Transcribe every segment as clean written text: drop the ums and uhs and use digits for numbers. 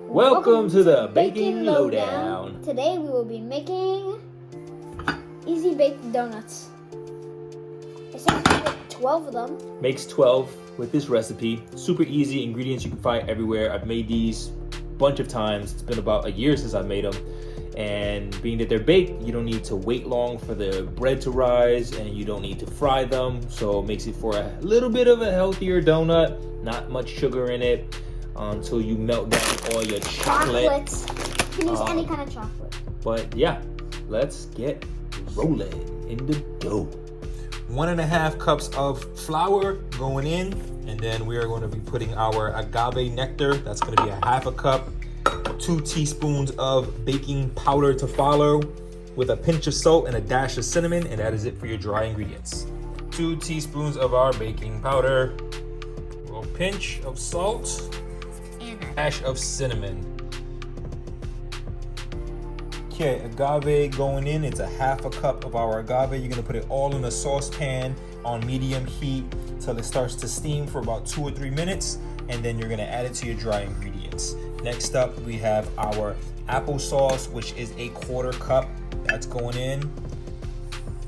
Welcome to the Baking Lowdown. Today we will be making easy baked donuts. It says to make 12 of them. Makes 12 with this recipe. Super easy ingredients you can find everywhere. I've made these a bunch of times. It's been about a year since I've made them. And being that they're baked, you don't need to wait long for the bread to rise and you don't need to fry them. So it makes it for a little bit of a healthier donut. Not much sugar in it until you melt down all your chocolate. You can use any kind of chocolate. But yeah, let's get rolling in the dough. 1.5 cups of flour going in, and then we are going to be putting our agave nectar. That's going to be 1/2 cup. 2 teaspoons of baking powder to follow, with a pinch of salt and a dash of cinnamon, and that is it for your dry ingredients. 2 teaspoons of our baking powder, a little pinch of salt, and a dash of cinnamon. Okay, agave going in. It's 1/2 cup of our agave. You're gonna put it all in a saucepan on medium heat till it starts to steam for about 2 or 3 minutes, and then you're gonna add it to your dry ingredients. Next up, we have our applesauce, which is 1/4 cup. That's going in.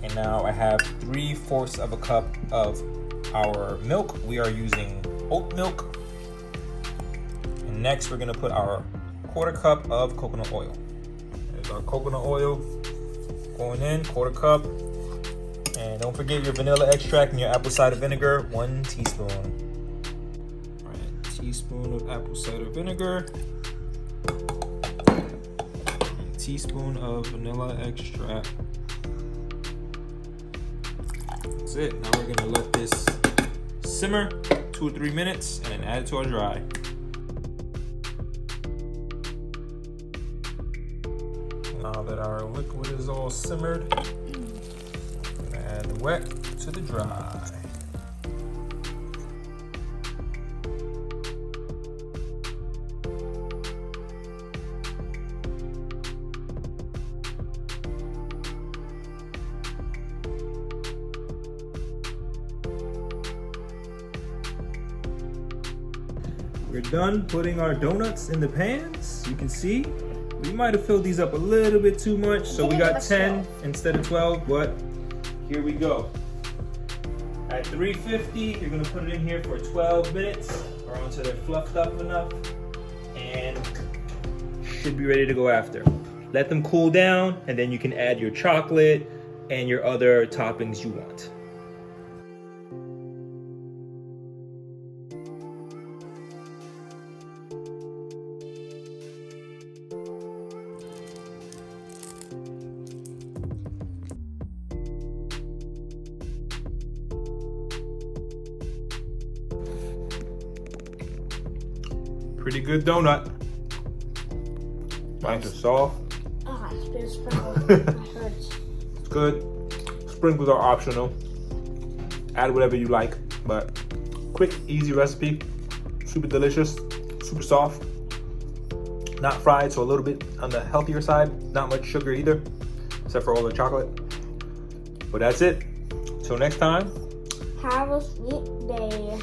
And now I have 3/4 cup of our milk. We are using oat milk. And next, we're gonna put our 1/4 cup of coconut oil. There's our coconut oil going in, 1/4 cup. And don't forget your vanilla extract and your apple cider vinegar, 1 teaspoon. Teaspoon of apple cider vinegar, and teaspoon of vanilla extract. That's it. Now we're gonna let this simmer 2 or 3 minutes and then add it to our dry. Now that our liquid is all simmered, we're gonna add the wet to the dry. We're done putting our donuts in the pans. You can see we might have filled these up a little bit too much, so we got 10 instead of 12, but here we go. At 350, you're gonna put it in here for 12 minutes or until they're fluffed up enough, and should be ready to go after. Let them cool down, and then you can add your chocolate and your other toppings you want. Pretty good donut. Nice and soft. Oh, it's been sprinkled. That hurts. It's good. Sprinkles are optional. Add whatever you like, but quick, easy recipe. Super delicious, super soft. Not fried, so a little bit on the healthier side. Not much sugar either, except for all the chocolate. But that's it. Till next time. Have a sweet day.